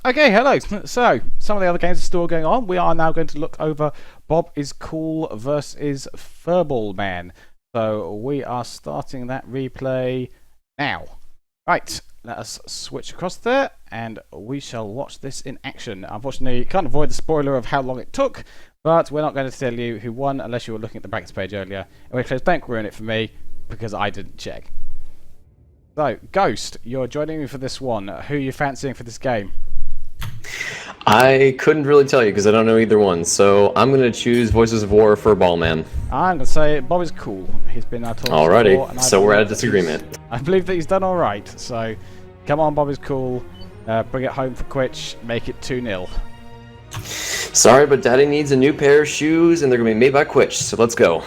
Okay, hello. So, some of the other games are still going on. We are now going to look over Bob is Cool versus Furball Man. So, we are starting that replay now. Right, let us switch across there and we shall watch this in action. Unfortunately, you can't avoid the spoiler of how long it took, but we're not going to tell you who won unless you were looking at the brackets page earlier. In which case, don't ruin it for me because I didn't check. So, Ghost, you're joining me for this one. Who are you fancying for this game? I couldn't really tell you because I don't know either one, so I'm going to choose Voices of War for Ballman. I'm going to say Bob is cool. He's been our talk before. Alrighty, so we're at a disagreement. I believe that he's done alright, so come on, Bob is cool. Bring it home for Quitch, make it 2-0. Sorry, but Daddy needs a new pair of shoes and they're going to be made by Quitch, so let's go.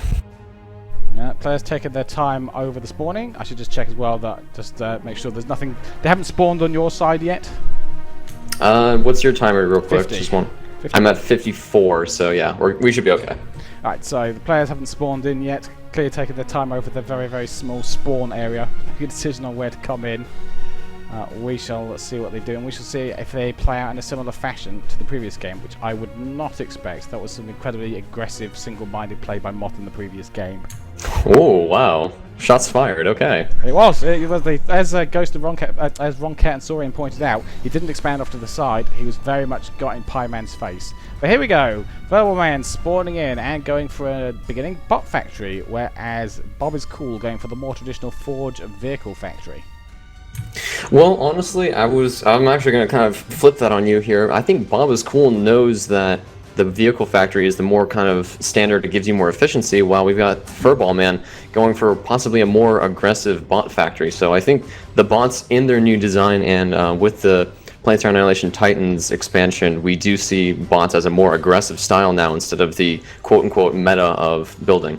Players taking their time over the spawning. I should just check as well that just make sure there's nothing. They haven't spawned on your side yet. What's your timer real quick? 50. Just one. 50. I'm at 54, so yeah, we should be okay. Alright, so the players haven't spawned in yet. Clearly taking their time over the very, very small spawn area. Good decision on where to come in. We shall see what they do, and we shall see if they play out in a similar fashion to the previous game, which I would not expect. That was some incredibly aggressive, single-minded play by Mott in the previous game. Oh, wow. Shots fired, okay. It was as Ghost of Roncat, as Roncat and Saurian pointed out, he didn't expand off to the side, he was very much got in Pie Man's face. But here we go, Verbal Man spawning in and going for a beginning bot factory, whereas Bob is cool going for the more traditional Forge vehicle factory. Well, honestly, I'm actually going to kind of flip that on you here. I think Bob is Cool knows that the vehicle factory is the more kind of standard, it gives you more efficiency, while we've got Furball Man going for possibly a more aggressive bot factory. So I think the bots in their new design and with the Planetary Annihilation Titans expansion, we do see bots as a more aggressive style now instead of the quote-unquote meta of building.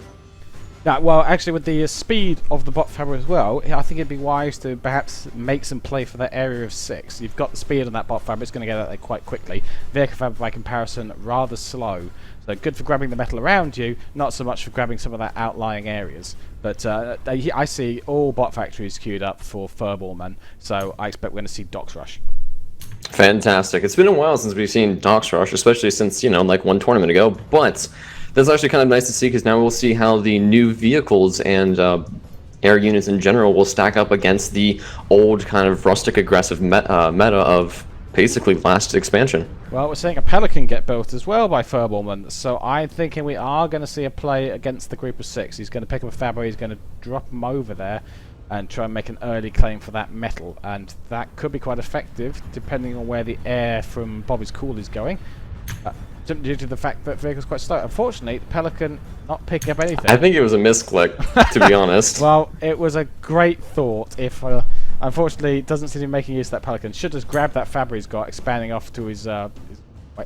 Yeah, well, actually, with the speed of the bot fabric as well, I think it'd be wise to perhaps make some play for that area of 6. You've got the speed on that bot fabric, it's going to get out there quite quickly. Vehicle fabric, by comparison, rather slow. So good for grabbing the metal around you, not so much for grabbing some of that outlying areas. But I see all bot factories queued up for Furballman, so I expect we're going to see Docks Rush. Fantastic. It's been a while since we've seen Docks Rush, especially since, like one tournament ago, but that's actually kind of nice to see because now we'll see how the new vehicles and air units in general will stack up against the old kind of rustic aggressive meta of basically last expansion. Well, we're seeing a Pelican get built as well by Furballman, so I'm thinking we are going to see a play against the group of 6. He's going to pick up a fabric, he's going to drop him over there and try and make an early claim for that metal, and that could be quite effective depending on where the air from Bobby's Cool is going. Due to the fact that the vehicle's quite slow. Unfortunately, the Pelican not picking up anything. I think it was a misclick, to be honest. Well, it was a great thought. If unfortunately, it doesn't seem to be making use of that Pelican. Should just grab that fabric he's got, expanding off to his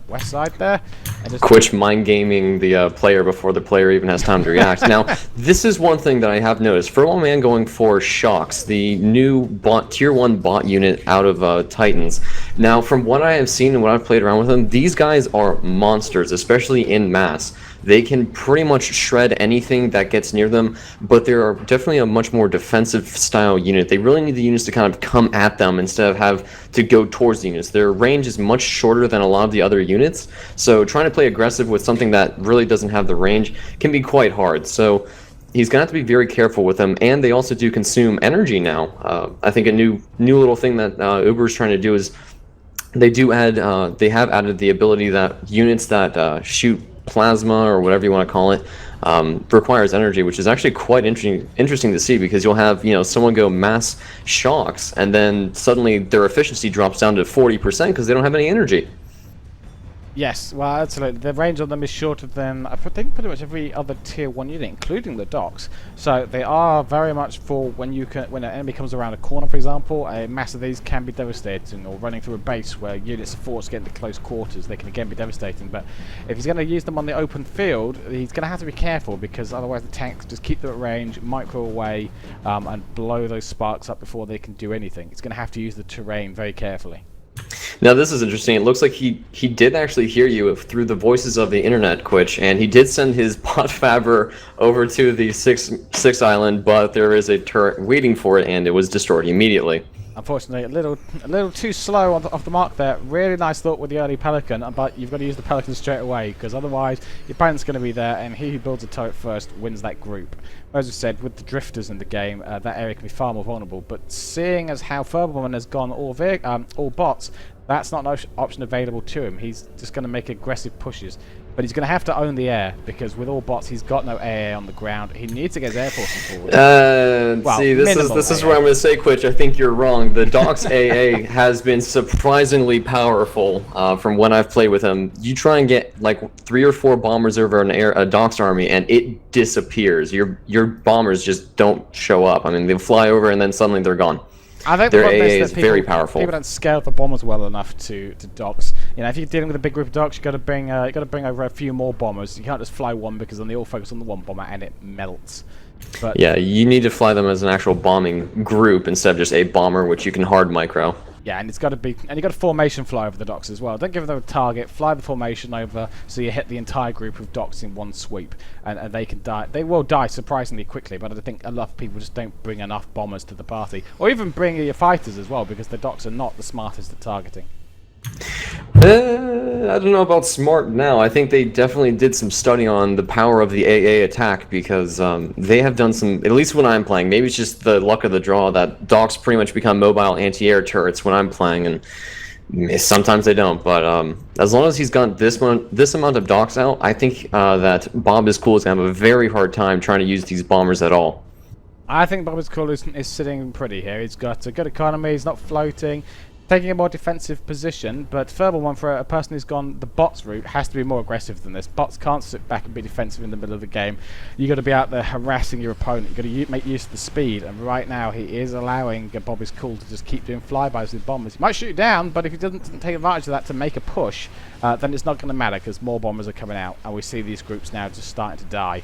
west side there. And just Quitch mind gaming the player before the player even has time to react. Now, this is one thing that I have noticed. Furball Man going for Shocks, the new tier 1 bot unit out of Titans. Now, from what I have seen and what I've played around with them, these guys are monsters, especially in mass. They can pretty much shred anything that gets near them, but they're definitely a much more defensive style unit. They really need the units to kind of come at them instead of have to go towards the units. Their range is much shorter than a lot of the other units, so trying to play aggressive with something that really doesn't have the range can be quite hard. So he's going to have to be very careful with them, and they also do consume energy now. I think a new little thing that Uber is trying to do is they have added the ability that units that shoot plasma or whatever you want to call it requires energy, which is actually quite interesting to see because you'll have someone go mass shocks and then suddenly their efficiency drops down to 40% because they don't have any energy. Yes, well, absolutely. The range on them is shorter than, I think, pretty much every other tier 1 unit, including the docks. So they are very much for when an enemy comes around a corner, for example, a mass of these can be devastating, or running through a base where units are forced to get into close quarters, they can again be devastating. But if he's going to use them on the open field, he's going to have to be careful because otherwise the tanks just keep them at range, micro away, and blow those sparks up before they can do anything. He's going to have to use the terrain very carefully. Now this is interesting. It looks like he did actually hear you through the voices of the internet, Quitch, and he did send his bot fabber over to the six island, but there is a turret waiting for it, and it was destroyed immediately. Unfortunately, a little too slow off the mark there. Really nice thought with the early Pelican, but you've got to use the Pelican straight away, because otherwise your opponent's going to be there, and he who builds a turret first wins that group. As I said, with the drifters in the game, that area can be far more vulnerable, but seeing as how Furballman has gone all bots, that's not an option available to him. He's just going to make aggressive pushes. But he's going to have to own the air, because with all bots, he's got no AA on the ground. He needs to get his air forces forward. Well, see, this is where I'm going to say, Quitch. I think you're wrong. The Doc's AA has been surprisingly powerful from when I've played with him. You try and get like 3 or 4 bombers over a Doc's army, and it disappears. Your bombers just don't show up. I mean, they fly over, and then suddenly they're gone. I think their AA is very powerful. People don't scale the bombers well enough to docks. You know, if you're dealing with a big group of docks, you got to bring over a few more bombers. You can't just fly one, because then they all focus on the one bomber and it melts. But yeah, you need to fly them as an actual bombing group instead of just a bomber, which you can hard micro. Yeah, and it's got to be, and you got a formation fly over the docks as well. Don't give them a target. Fly the formation over, so you hit the entire group of docks in one sweep, and they can die. They will die surprisingly quickly, but I think a lot of people just don't bring enough bombers to the party, or even bring your fighters as well, because the docks are not the smartest at targeting. I don't know about smart now. I think they definitely did some study on the power of the AA attack, because they have done some, at least when I'm playing, maybe it's just the luck of the draw that docks pretty much become mobile anti-air turrets when I'm playing, and sometimes they don't, but as long as he's got this amount of docks out, I think that Bob is Cool is going to have a very hard time trying to use these bombers at all. I think Bob is Cool is sitting pretty here. He's got a good economy, he's not floating, taking a more defensive position, but Furballman, for a person who's gone the bots route, has to be more aggressive than this. Bots can't sit back and be defensive in the middle of the game. You've got to be out there harassing your opponent. You've got to make use of the speed, and right now he is allowing Bob is Cool to just keep doing flybys with bombers. He might shoot down, but if he doesn't take advantage of that to make a push, then it's not going to matter, because more bombers are coming out, and we see these groups now just starting to die.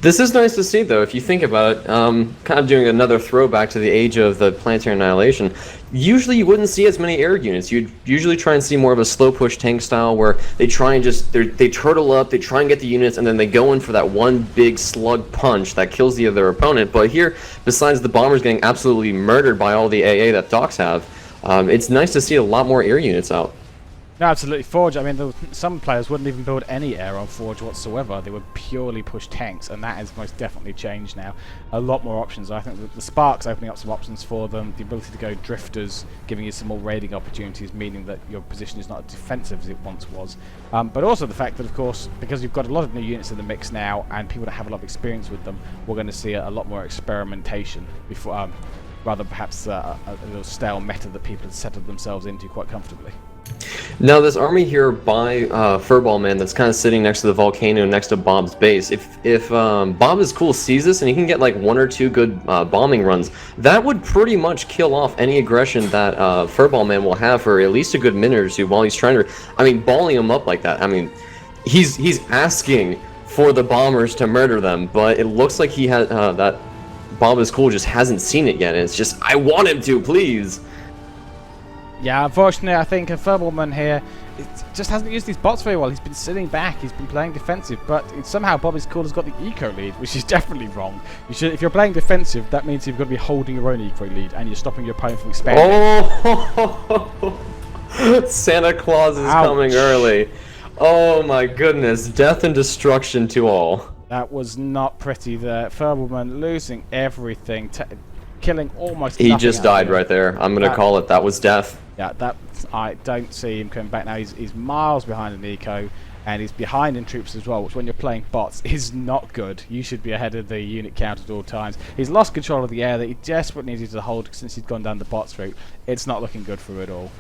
This is nice to see, though, if you think about it. Kind of doing another throwback to the age of the planetary annihilation. Usually you wouldn't see as many air units. You'd usually try and see more of a slow push tank style, where they try and just they turtle up, they try and get the units, and then they go in for that one big slug punch that kills the other opponent. But here, besides the bombers getting absolutely murdered by all the AA that docks have, it's nice to see a lot more air units out. No, absolutely. Forge, I mean, some players wouldn't even build any air on Forge whatsoever. They would purely push tanks, and that has most definitely changed now. A lot more options. I think the Spark's opening up some options for them. The ability to go drifters, giving you some more raiding opportunities, meaning that your position is not as defensive as it once was. But also the fact that, of course, because you've got a lot of new units in the mix now, and people that have a lot of experience with them, we're going to see a lot more experimentation before, rather perhaps a little stale meta that people have settled themselves into quite comfortably. Now, this army here by Furballman that's kind of sitting next to the volcano next to Bob's base, if Bob is Cool sees this and he can get like 1 or 2 good bombing runs, that would pretty much kill off any aggression that Furballman will have for at least a good minute or two while he's trying to, I mean, balling him up like that. I mean, he's asking for the bombers to murder them, but it looks like he has that Bob is Cool just hasn't seen it yet, and it's just, I want him to, please. Yeah, unfortunately, I think Furballman here just hasn't used these bots very well. He's been sitting back, he's been playing defensive, but somehow Bob is Cool has got the eco lead, which is definitely wrong. You should, if you're playing defensive, that means you've got to be holding your own eco lead, and you're stopping your opponent from expanding. Oh, Santa Claus is coming early. Oh my goodness, death and destruction to all. That was not pretty there. Furballman losing everything, killing almost He just died right there. I'm going to call it. That was death. Yeah, that I don't see him coming back now. He's miles behind in eco, and he's behind in troops as well, which when you're playing bots is not good. You should be ahead of the unit count at all times. He's lost control of the air that he desperately needed to hold since he's gone down the bots route. It's not looking good for him at all.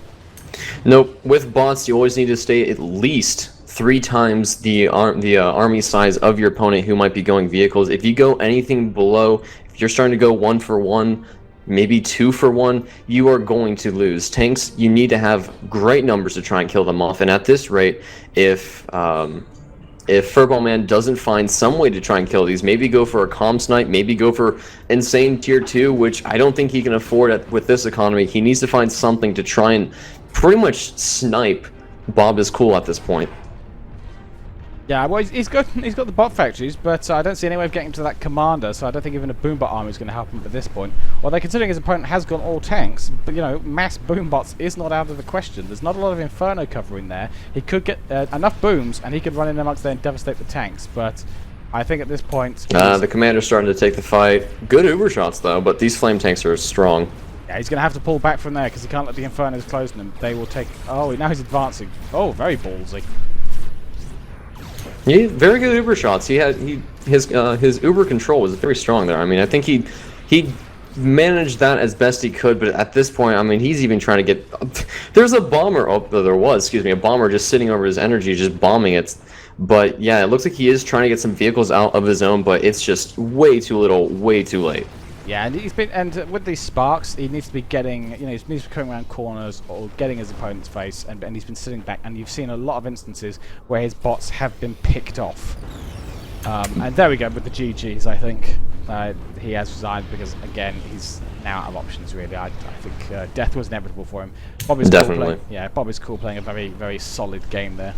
Nope. With bots, you always need to stay at least 3 times the army size of your opponent who might be going vehicles. If you go anything below, if you're starting to go 1 for 1, maybe 2 for 1, you are going to lose. Tanks, you need to have great numbers to try and kill them off. And at this rate, if Furballman doesn't find some way to try and kill these, maybe go for a comm snipe, maybe go for insane tier 2, which I don't think he can afford with this economy. He needs to find something to try and pretty much snipe Bob is Cool at this point. Yeah, well, he's got the bot factories, but I don't see any way of getting to that commander. So I don't think even a boombot army is going to help him at this point. Although considering his opponent has gone all tanks, but mass boombots is not out of the question. There's not a lot of inferno cover in there. He could get enough booms, and he could run in amongst there and devastate the tanks. But I think at this point, the commander's starting to take the fight. Good uber shots though, but these flame tanks are strong. yeah, he's going to have to pull back from there because he can't let the infernos close on him. They will take. Oh, now he's advancing. Oh, very ballsy. Yeah, very good uber shots. His uber control was very strong there. I mean, I think he managed that as best he could, but at this point, I mean, he's even trying to get. There's a bomber. Oh, there was, excuse me, a bomber just sitting over his energy, just bombing it. But yeah, it looks like he is trying to get some vehicles out of his own, but it's just way too little, way too late. Yeah, and with these sparks, he needs to be getting, he needs to be coming around corners or getting his opponent's face, and he's been sitting back. And you've seen a lot of instances where his bots have been picked off. And there we go with the GGs. I think he has resigned because again he's now out of options. Really, I think death was inevitable for him. Bob is Definitely. Bob is cool playing a very very solid game there.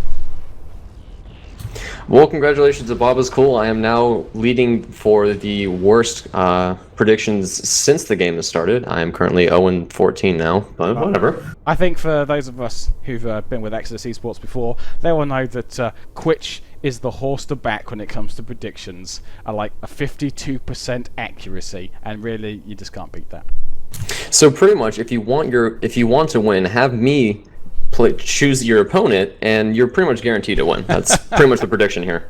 Well, congratulations to Bob is cool. I am now leading for the worst predictions since the game has started. I am currently 0-14 now, but whatever. I think for those of us who've been with Exodus eSports before, they will know that Quitch is the horse to back when it comes to predictions. Like a 52% accuracy, and really, you just can't beat that. So pretty much, if you want to win, have me choose your opponent, and you're pretty much guaranteed to win. That's pretty much the prediction here.